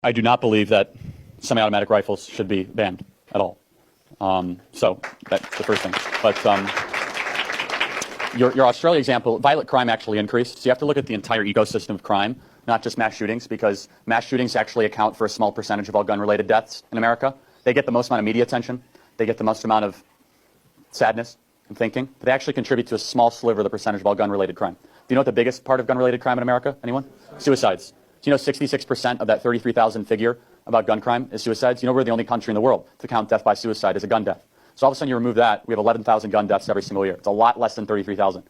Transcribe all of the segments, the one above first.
I do not believe that semi-automatic rifles should be banned at all. So that's the first thing. But your Australia example, violent crime actually increased. So you have to look at the entire ecosystem of crime, not just mass shootings, because mass shootings actually account for a small percentage of all gun-related deaths in America. They get the most amount of media attention. They get the most amount of sadness and thinking. But they actually contribute to a small sliver of the percentage of all gun-related crime. Do you know what the biggest part of gun-related crime in America? Anyone? Suicides. Do you know 66% of that 33,000 figure about gun crime is suicides? You know we're the only country in the world to count death by suicide as a gun death. So all of a sudden you remove that, we have 11,000 gun deaths every single year. It's a lot less than 33,000.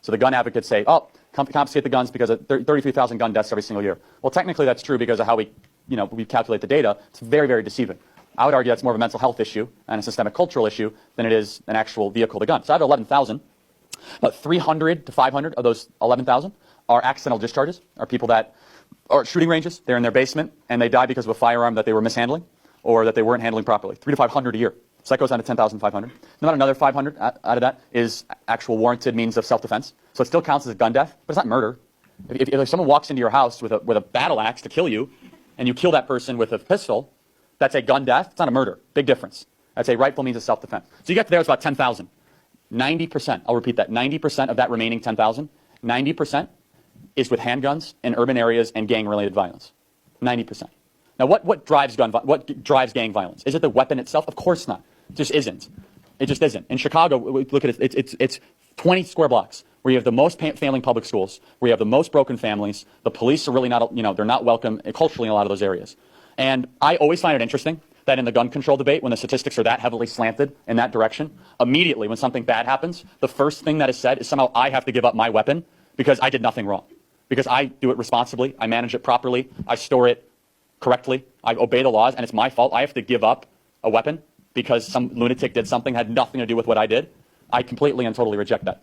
So the gun advocates say, oh, confiscate the guns because of 33,000 gun deaths every single year. Well, technically that's true because of how we calculate the data. It's very, very deceiving. I would argue that's more of a mental health issue and a systemic cultural issue than it is an actual vehicle to gun. So out of 11,000, about 300 to 500 of those 11,000 are accidental discharges, are people that are at shooting ranges, they're in their basement, and they die because of a firearm that they were mishandling or that they weren't handling properly. 300 to 500 a year. So that goes down to 10,500. About another 500 out of that is actual warranted means of self-defense. So it still counts as a gun death, but it's not murder. If someone walks into your house with a battle axe to kill you, and you kill that person with a pistol, that's a gun death. It's not a murder. Big difference. That's a rightful means of self-defense. So you get to there, it's about 10,000. 90%, I'll repeat that, 90% of that remaining 10,000, 90% is with handguns in urban areas and gang-related violence. 90%. Now, what drives gang violence? Is it the weapon itself? Of course not. It just isn't. It just isn't. In Chicago, look at it. It's 20 square blocks where you have the most failing public schools, where you have the most broken families. The police are really not, they're not welcome culturally in a lot of those areas. And I always find it interesting that in the gun control debate, when the statistics are that heavily slanted in that direction, immediately when something bad happens, the first thing that is said is somehow I have to give up my weapon because I did nothing wrong. Because I do it responsibly, I manage it properly, I store it correctly, I obey the laws, and it's my fault. I have to give up a weapon because some lunatic did something that had nothing to do with what I did. I completely and totally reject that.